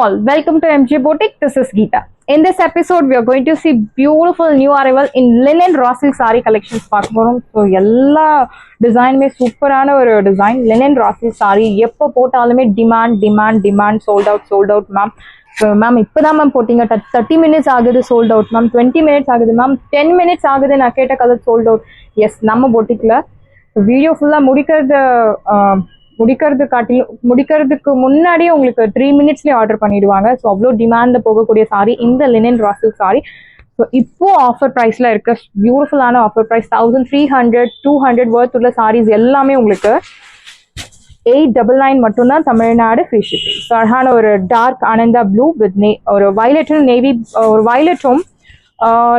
all, welcome to MJ Boutique. This is Geeta. In this episode, we are going to see beautiful new arrival in linen raw silk saree collections. So, எல்லா டிசைனுமே சூப்பரான ஒரு design linen raw silk saree. எப்போ போட்டாலுமே demand sold out ma'am. Ma'am இப்போதான் ma'am போட்டிங்க 30 minutes ஆகுது sold out ma'am, 20 minutes ஆகுது ma'am, 10 minutes ஆகுது நான் கேட்ட கலர் சோல்ட் அவுட். எஸ், நம்ம பொட்டிக்கில் வீடியோ ஃபுல்லாக முடிக்கிறதுக்கு முன்னாடியே உங்களுக்கு 3 மினிட்ஸ்லேயே ஆர்டர் பண்ணிடுவாங்க. ஸோ அவ்வளோ டிமாண்டில் போகக்கூடிய சாரி இந்த linen raw silk sari. So இப்போ ஆஃபர் ப்ரைஸில் இருக்க பியூட்டிஃபுல்லான ஆஃபர் ப்ரைஸ் 1300 200 வர்த் உள்ள சாரீஸ் எல்லாமே உங்களுக்கு 899 மட்டும்தான், தமிழ்நாடு ஃப்ரீ ஷிப்பிங். ஸோ அழகான ஒரு டார்க் ஆனந்தா ப்ளூ வித் ஒரு வயலட்டும் நேவி, ஒரு வயலட்டும்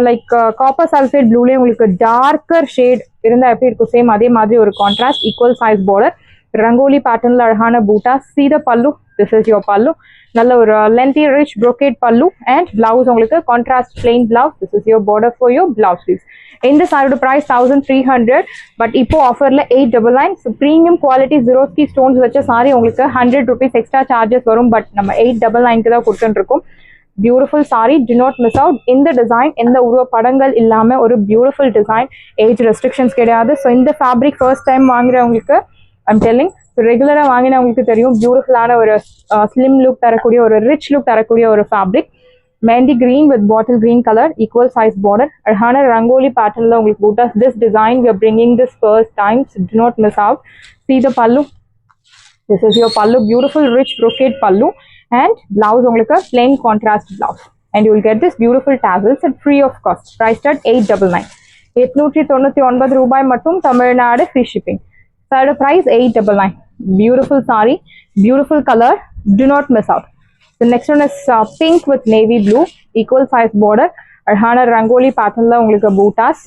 லைக் காப்பர் சல்ஃபேட் ப்ளூலேயே உங்களுக்கு டார்க்கர் ஷேட் இருந்தால் எப்படி இருக்கும், சேம் அதே மாதிரி ஒரு contrast equal size border, rangoli பேட்டர்ன்ல அழகான பூட்டா, சீத பல்லு, திஸ் இஸ் யோர் பல்லு, நல்ல ஒரு lengthy rich brocade pallu and blouse உங்களுக்கு contrast plain blouse. This is your border for your blouse piece. இந்த சாரியோட ப்ரைஸ் 1300, பட் இப்போ ஆஃபர்ல 899. So premium quality Swarovski stones வச்ச சாரி உங்களுக்கு 100 rupees எக்ஸ்ட்ரா சார்ஜஸ் வரும், பட் நம்ம 899 தான் கொடுத்துருக்கோம். Beautiful sari, do not miss out. இந்த டிசைன் எந்த உருவ படங்கள் இல்லாம ஒரு பியூட்டிஃபுல் டிசைன், ஏஜ் ரெஸ்ட்ரிக்ஷன்ஸ் கிடையாது. ஸோ இந்த ஃபேப்ரிக் ஃபர்ஸ்ட் டைம் வாங்குறவங்களுக்கு ஐம் டெல்லிங், ரெகுலராக வாங்கினா உங்களுக்கு தெரியும், பியூட்டிஃபுல்லான ஒரு ஸ்லிம் லுக் தரக்கூடிய ஒரு ரிச் லுக் தரக்கூடிய ஒரு fabric. Mehndi green with bottle green colour, equal size border, அழகான ரங்கோலி பேட்டர்ன்ல உங்களுக்கு buttas. This design we are bringing this first time, do not miss out. See the pallu, this is your pallu, beautiful rich brocade pallu and blouse உங்களுக்கு plain contrast blouse, and you will get this beautiful tassels at free of cost, priced at 899. 899 ரூபாய் மட்டும், Tamil Nadu free shipping. Side price 899. Beautiful saree, beautiful color, do not miss out. The next one is pink with navy blue, equal size border, அழகான ரங்கோலி பேட்டர்ன்ல உங்களுக்கு buttas.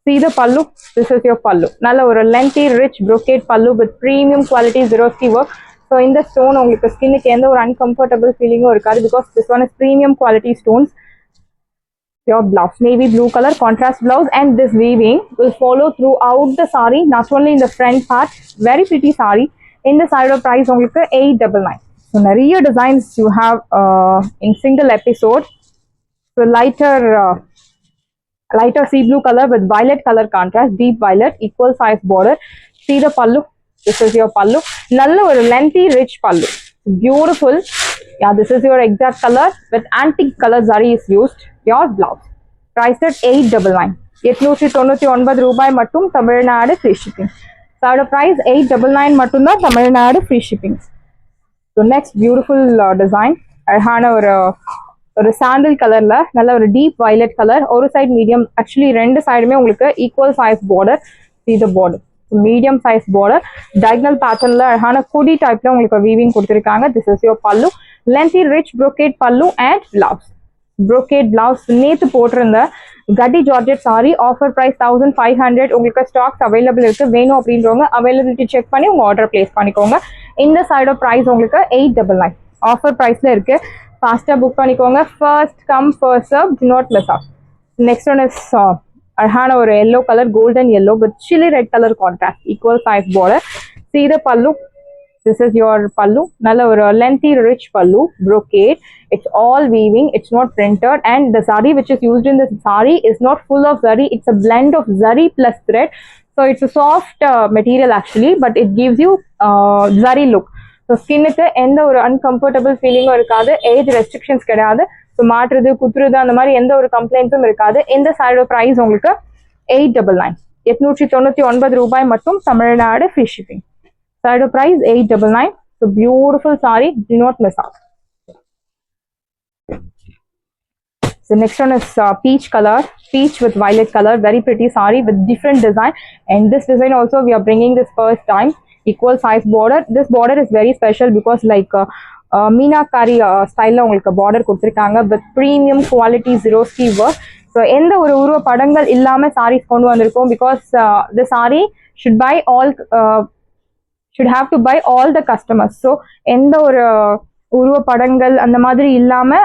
See the pallu, this is your pallu, நல்ல ஒரு lengthy rich brocade pallu with premium quality Swarovski work. So இந்த stone உங்களுக்கு ஸ்கின்னுக்கு எந்த ஒரு uncomfortable ஃபீலிங்கும் இருக்காது, because this one is premium quality stones. Your blouse, navy blue color contrast blouse, and this weaving will follow throughout the saree, not only in the front part. Very pretty saree. In the side of price உங்களுக்கு 899. So நிறைய designs you have in single episode. So lighter sea blue color with violet color contrast, deep violet, equal size border. See the pallu, this is your pallu, நல்ல ஒரு lengthy rich pallu, beautiful. Yeah, this is your exact color with antique color zari is used. Your blouse priced at 899. 899 ரூபாய் மட்டும், Tamil Nadu free shipping. அதோட price 899 மட்டும் தான், Tamil Nadu free shipping. So next beautiful design, அழகான ஒரு சாண்டில் கலர்ல நல்ல ஒரு டீப் வயலட் கலர், ஒரு சைடு மீடியம், ஆக்சுவலி ரெண்டு சைடுமே உங்களுக்கு equal size border. See the border, medium size border, diagonal பேட்டர்ன்ல அழகான குடி டைப்ல உங்களுக்கு வீவிங் கொடுத்துருக்காங்க. திஸ் இஸ் யோர் பல்லு, lengthy rich brocade pallu and blouse. brocade blouse, நேத்து போட்டிருந்த கட்டி ஜார்ஜெட் சாரி, ஆஃபர் பிரைஸ் 1500. உங்களுக்கு ஸ்டாக்ஸ் அவைலபிள் இருக்கு, வேணும் அப்படின்றவங்க அவைலபிலிட்டி செக் பண்ணி உங்க ஆர்டர் பிளேஸ் பண்ணிக்கோங்க. இந்த சைடோட பிரைஸ் உங்களுக்கு 899 ஆஃபர் பிரைஸ்ல இருக்கு. ஃபாஸ்டா புக் பண்ணிக்கோங்க, first come first serve, to not miss out. Next one is அழகான ஒரு yellow colour, golden yellow with chilli red colour contrast, equal size border. See the pallu, this is your pallu, நல்ல ஒரு lengthy rich pallu, brocade, it's all weaving, it's not printed, and the zari which is used in this sari is not full of zari, it's a blend of zari plus thread. So it's a soft material actually, but it gives you zari look. So ஸ்கின்னுக்கு எந்த ஒரு uncomfortable ஃபீலிங்கும் இருக்காது, age restrictions கிடையாது. So மாற்றுறது குத்துறது அந்த மாதிரி எந்த ஒரு கம்ப்ளைண்ட்ஸும் இருக்காது. இந்த சைடோட ப்ரைஸ் உங்களுக்கு 899. 899 ரூபாய் மட்டும், Tamil Nadu free shipping. Side price 899. So beautiful saree, do not miss out. So next one is peach color, peach with violet color, very pretty saree with different design. And this design also we are bringing this first time, equal size border. This border is very special because like meenakari ஸ்டைல்ல உங்களுக்கு border கொடுத்துருக்காங்க with premium quality Swarovski work. So எந்த ஒரு உருவ படங்கள் இல்லாம sarees கொண்டு வந்திருக்கோம், because the saree should have to buy all the customers. So எந்த ஒரு உருவ படங்கள் அந்த மாதிரி இல்லாம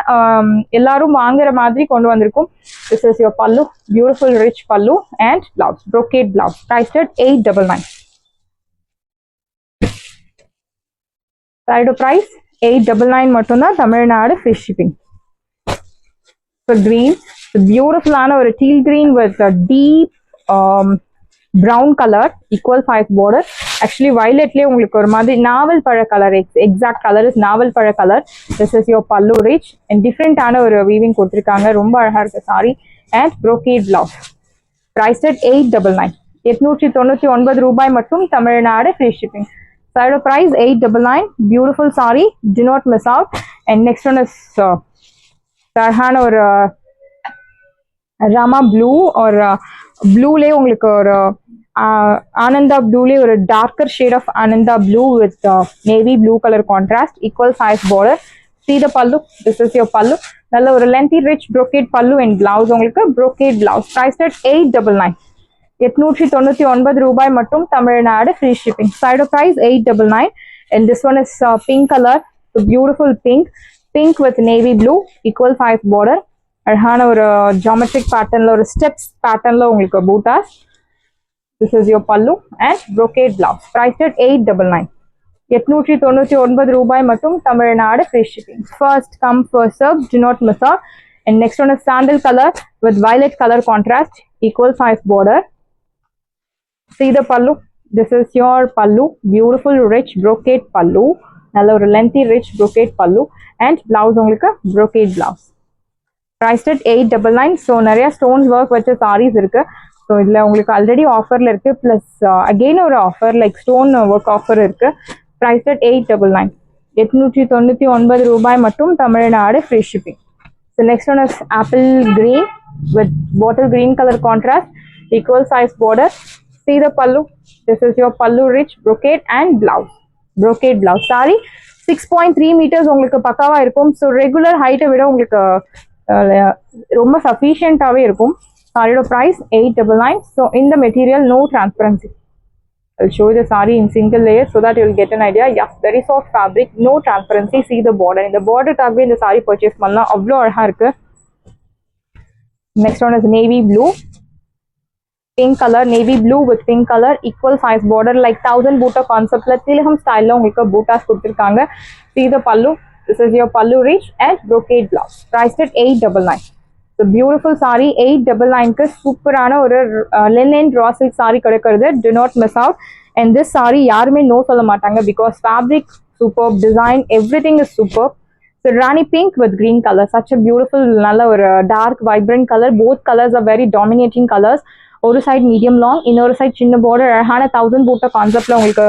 எல்லாரும் வாங்குற மாதிரி கொண்டு வந்திருக்கும். This is your pallu, beautiful rich pallu and blouse, brocade blouse, priced at 899. Side price 899 மட்டும்தான், Tamil Nadu free shipping. So green, so beautiful ஆன ஒரு teal green with a deep brown color, equal size border. Actually violetலயே உங்களுக்கு ஒரு மாதிரி நாவல் பழ colour, exact color is நாவல் பழ colour. This is your pallu rich and different ஆன ஒரு weaving கொடுத்திருக்காங்க. ரொம்ப அழகா இருக்கு saree and brocade blouse. Priced at 899. 899 ரூபாய் மட்டும், Tamil Nadu free shipping. Side of price 899. Beautiful saree, do not miss out. And next one is அழகான ஒரு ராமா ப்ளூ ஒரு ப்ளூலே உங்களுக்கு ஒரு ஆனந்தா ப்ளூலே ஒரு darker shade of Ananda blue with navy blue colour contrast, equal size border. See the pallu, this is your pallu. நல்ல ஒரு lengthy rich brocade pallu and blouse உங்களுக்கு brocade blouse. Priced at 899. 899 ரூபாய் மட்டும், Tamil Nadu free shipping. Side of price 899. And this one is pink color, so beautiful pink with navy blue, equal size border. அழகான ஒரு geometric பேட்டர்ன்ல ஒரு steps பேட்டர்ன்ல உங்களுக்கு buttas. This is your pallu and brocade blouse. Priced at 899. 899 ரூபாய் மட்டும், Tamil Nadu free shipping. First come first serve, do not miss out. And next one is sandal color with violet color contrast, equal size border. See the pallu, this is your pallu, beautiful rich brocade pallu. நல்ல ஒரு lengthy rich brocade pallu and blouse உங்களுக்கு brocade blouse. Priced at 899. So நிறைய stones work வச்ச sarees இருக்கு. So இதில் உங்களுக்கு already ஆஃபரில் இருக்கு, ப்ளஸ் அகெயின் ஒரு offer like stone work offer இருக்கு. Priced at 899. 899 ரூபாய் மட்டும், Tamil Nadu free shipping. So next one is apple green with bottle green color contrast, equal size border. See the pallu, this is your pallu rich brocade and blouse, brocade blouse. Saree 6.3 meters உங்களுக்கு பக்காவா இருக்கும். So regular ஹைட்டை விட உங்களுக்கு ரொம்ப சஃபிஷியன்டாகவே இருக்கும். சாரியோட ப்ரைஸ் 899. ஸோ இந்த material no transparency. I'll show you the saree in single layer so that you will get an idea. Yeah, very soft fabric, no transparency. See the border. இந்த borderக்காகவே இந்த saree purchase பண்ணலாம், அவ்வளோ அழகா இருக்கு. Next one is navy blue, pink color, navy blue with pink color, equal size border like 1000 பூட்டா கான்செப்ட்ல திலகம் ஸ்டைல்ல உங்களுக்கு பூட்டாஸ் கொடுத்திருக்காங்க. See the pallu, this is your pallu rich and brocade blouse. Priced at 899. So beautiful saree 899க்கு சூப்பரான ஒரு linen raw silk saree கிடைக்கிறது. Do not miss out. And this saree யாருமே no சொல்ல மாட்டாங்க because fabric superb, design everything is superb. So rani pink with green color, such a beautiful நல்ல ஒரு dark vibrant color. Both colors are very dominating colors. ஒரு side medium long, இன்னொரு side சின்ன border. அழகான 1000 பூட்டா கான்செப்ட்ல உங்களுக்கு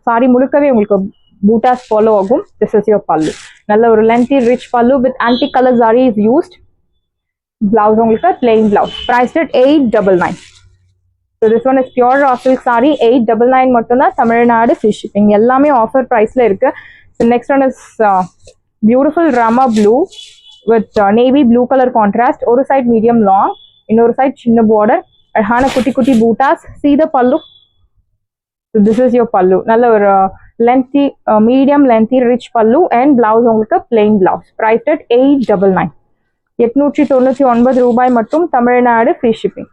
சாரி முழுக்கவே உங்களுக்கு பூட்டாஸ் ஃபாலோ ஆகும். This is your pallu. நல்ல ஒரு lengthy rich pallu with antique color zari is used. Blouse உங்களுக்கு plain blouse. Priced at 899. So this one is pure raw silk saree, 899 மட்டும்தான், தமிழ்நாடு free shipping. எல்லாமே ஆஃபர் ப்ரைஸ்ல இருக்கு. So next one is beautiful rama blue with navy blue color contrast. ஒரு side medium long, இன்னொரு side சின்ன border. அழகான குட்டி குட்டி buttas. See the pallu. So this is your pallu. நல்ல ஒரு lengthy medium lengthy rich pallu and blouse உங்களுக்கு plain blouse. Priced at 899. 899 ரூபாய் மட்டும், Tamil Nadu free shipping.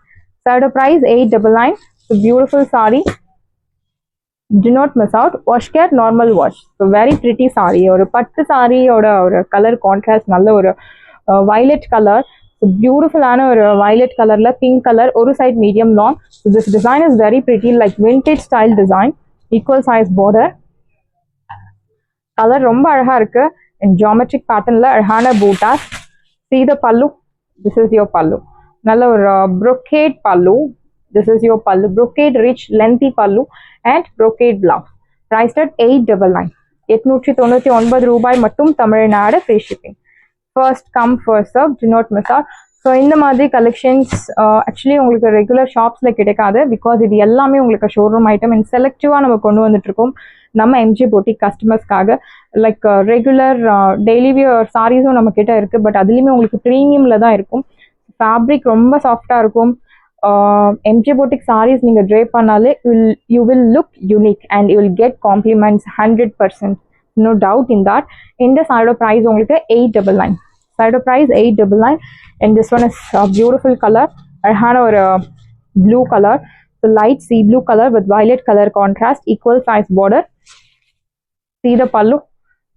Side price 899. So beautiful saree, do not miss out. Wash care, normal wash. So very pretty saree. ஒரு பட்டு சாரியோட ஒரு colour contrast, நல்ல ஒரு violet color. So beautiful ஆன ஒரு violet colorல pink color, ஒரு side medium long. So this design is very pretty, like vintage style design, equal size border. Colour ரொம்ப அழகா இருக்கு. in geometric patternல அழகான buttas. See the pallu, this is your pallu. நல்ல ஒரு brocade pallu, this is your pallu, brocade rich lengthy pallu and brocade blouse. Priced at 899. 899 ரூபாய் மட்டும், Tamil Nadu free shipping. First come first serve, do not miss out. So இந்த மாதிரி collections actually உங்களுக்கு regular ஷாப்ஸில் கிடைக்காது, because இது எல்லாமே உங்களுக்கு ஷோரூம் ஐட்டம் அண்ட் செலக்டிவாக நம்ம கொண்டு வந்துட்டுருக்கோம் நம்ம எம்ஜி பொட்டிக் கஸ்டமர்ஸ்க்காக. லைக் ரெகுலர் டெய்லி வியர் சாரீஸும் நம்ம கிட்ட இருக்குது, பட் அதுலேயுமே உங்களுக்கு ப்ரீமியமில் தான் இருக்கும். ஃபேப்ரிக் ரொம்ப சாஃப்டாக இருக்கும். எம்ஜி பொட்டிக் சாரீஸ் நீங்கள் ட்ரை பண்ணாலே you will look unique and you will get compliments 100%. No doubt in that. இந்த சாரியோட ப்ரைஸ் உங்களுக்கு 899. Side price 899. And this one is a beautiful color, அழகான ஒரு blue color, so light sea blue color with violet color contrast, equal size border. See the pallu,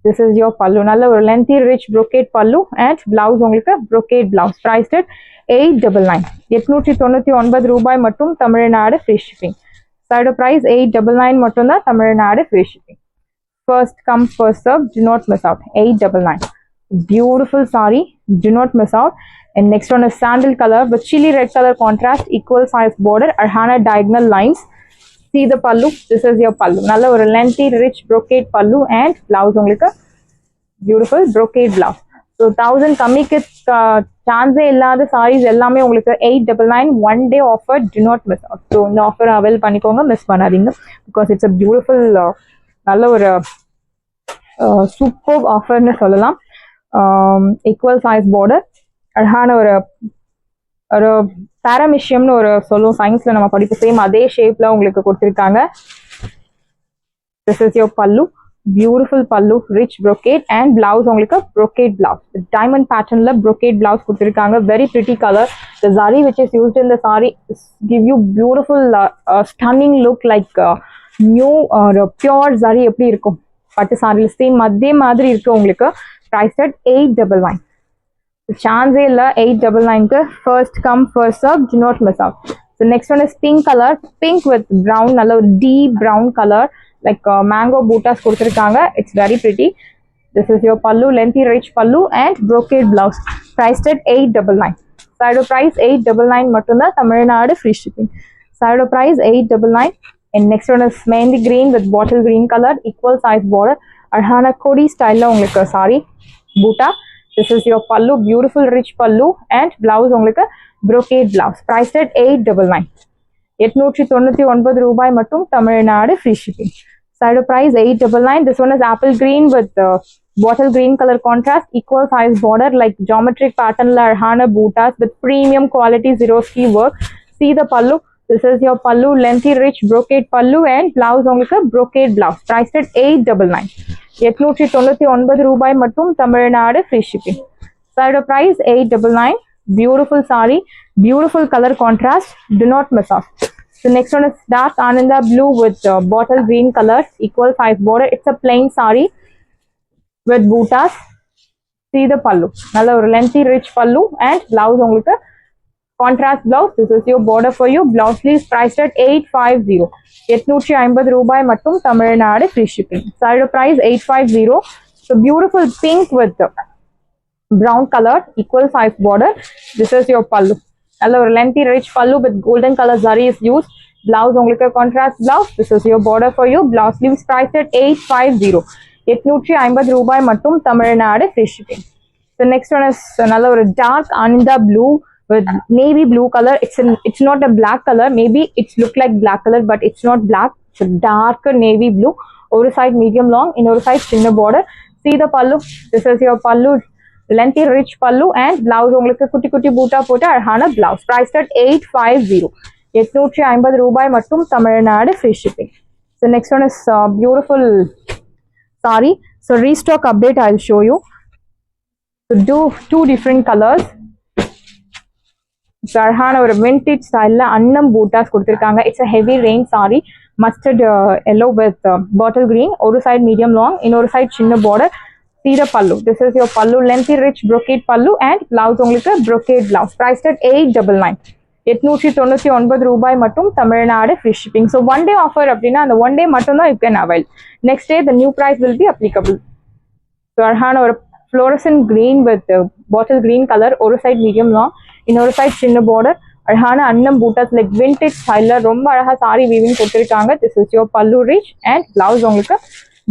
This is your pallu. நல்ல ஒரு lengthy rich brocade pallu and blouse உங்களுக்கு brocade blouse. Priced at 899. 899 ரூபாய் மட்டும் Tamil Nadu free shipping. Side price 899 மட்டும் தான் Tamil Nadu free shipping. First come first serve, do not miss out. 899. Beautiful saree, do not miss out. And next one is sandal color with chili red color contrast, equal size border, arhana diagonal lines. See the pallu. This is your pallu. Nalla or lengthy rich brocade pallu and blouse உங்களுக்கு beautiful brocade blouse. So 1000 கம்மிக்கு சான்ஸே இல்லாத sarees எல்லாமே உங்களுக்கு 899 one day offer. Do not miss out. So இந்த offer avail பண்ணிக்கோங்க, miss பண்ணாதீங்க. Because it's a beautiful நல்ல ஒரு சூப்பர் ஆஃபர்னு சொல்லலாம். ஈக்குவல் சைஸ் பார்டர், அழகான ஒரு பாராமிஷியம்னு ஒரு சொல்லுவோம் சயின்ஸ்ல நம்ம படிப்பு, சேம் அதே ஷேப்ல உங்களுக்கு கொடுத்துருக்காங்க. This is your pallu, beautiful pallu, rich brocade and blouse உங்களுக்கு brocade பிளவுஸ், டைமண்ட் பேட்டர்ன்ல brocade பிளவுஸ் கொடுத்துருக்காங்க. Very pretty colour. The zari which is used in the saree give you beautiful stunning look like new pure zari எப்படி இருக்கும் பட்டு சாரியில் same அதே மாதிரி இருக்கு உங்களுக்கு. Priced at 899. சான்ஸே இல்லை 899க்கு. First come first serve, do not miss out. So next one is pink color, pink with brown, நல்ல ஒரு deep brown color like mango bootas கொடுத்துருக்காங்க. It's very pretty. This is your pallu, lengthy rich pallu and brocade blouse. Priced at 899. Side price 899 மட்டும்தான் Tamil Nadu free shipping. Side price 899. And next one is mehndi green with bottle green color, equal size border, arhana kodi style la உங்களுக்கு saree boota. This is your pallu, beautiful rich pallu and blouse உங்களுக்கு brocade blouse. Priced at 899. 899 ரூபாய் மட்டும் Tamil Nadu free shipping. Side price 899. This one is apple green with bottle green color contrast, equal size border like geometric pattern la arhana bootas with premium quality Swarovski work. See the pallu. This is your pallu, lengthy rich brocade pallu and blouse உங்களுக்கு brocade blouse. Priced at 899. 899 ரூபாய் மட்டும் Tamil Nadu free shipping. Side price 899. Beautiful saree, beautiful color contrast. Do not miss out. So next one is dark ananda blue with bottle green color, equal size border. It's a plain saree with bootas. See the pallu. நல்ல ஒரு lengthy rich pallu and blouse உங்களுக்கு contrast blouse. This is your border for you. Blouse sleeves priced at 850. 850 ரூபாய் மட்டும் Tamil Nadu free shipping. Side price 850. So beautiful pink with brown color, equal size border. This is your pallu. நல்ல ஒரு lengthy rich pallu with golden color zari is used. Blouse உங்களுக்கு contrast blouse. This is your border for you. Blouse sleeves priced at 850. 850 ரூபாய் மட்டும் Tamil Nadu free shipping. So next one is நல்ல ஒரு dark ananda blue with navy blue color. It's not a black color. Maybe it's look like black color, but it's not black. It's a darker navy blue. One side medium long, another side thinner border. See the pallu. This is your pallu, lengthy rich pallu and blouse உங்களுக்கு குட்டி குட்டி பூட்டா போட்டு அழகான blouse. Priced at 850. 850 ரூபாய் மட்டும் Tamil Nadu free shipping. So next one is beautiful saree. So restock update I'll show you. So do two different colors. அழகான ஒரு vintage ஸ்டைல்ல அன்னம் பூட்டாஸ் கொடுத்துருக்காங்க. It's a heavy rain saree, mustard yellow with bottle green. ஒரு side medium long, இன்னொரு side சின்ன border. See the pallu. This is your pallu, lengthy rich brocade pallu and blouse உங்களுக்கு brocade blouse. Priced at 899. 899 ரூபாய் மட்டும் Tamil Nadu free shipping. So one day offer அப்படின்னா அந்த one day மட்டும் தான் you can avail. Next day the new price will be applicable. So அழகான ஒரு fluorescent green with bottle green color, ஒரு side medium long, இன்னொரு side சின்ன border. அழகான அன்னம் பூட்டாஸ் லைக் விண்டேஜ் ஸ்டைல்ல ரொம்ப அழகா சாரி வீவிங் கொடுத்துருக்காங்க. திஸ் இஸ் யோர் பல்லு ரிச் அண்ட் பிளவுஸ் உங்களுக்கு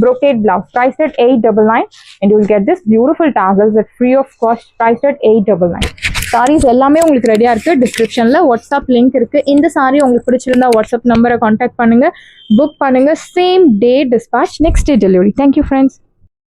brocade blouse. Priced at 899 and you will get this beautiful tassels at free of cost. Priced at 899. Saris எல்லாமே உங்களுக்கு ரெடியா இருக்கு. டிஸ்கிரிப்ஷன்ல வாட்ஸ்அப் லிங்க் இருக்கு. இந்த சாரி உங்களுக்கு பிடிச்சிருந்தா வாட்ஸ்அப் நம்பரை கான்டாக்ட் பண்ணுங்க, புக் பண்ணுங்க. Same day dispatch, next day delivery. Thank you friends.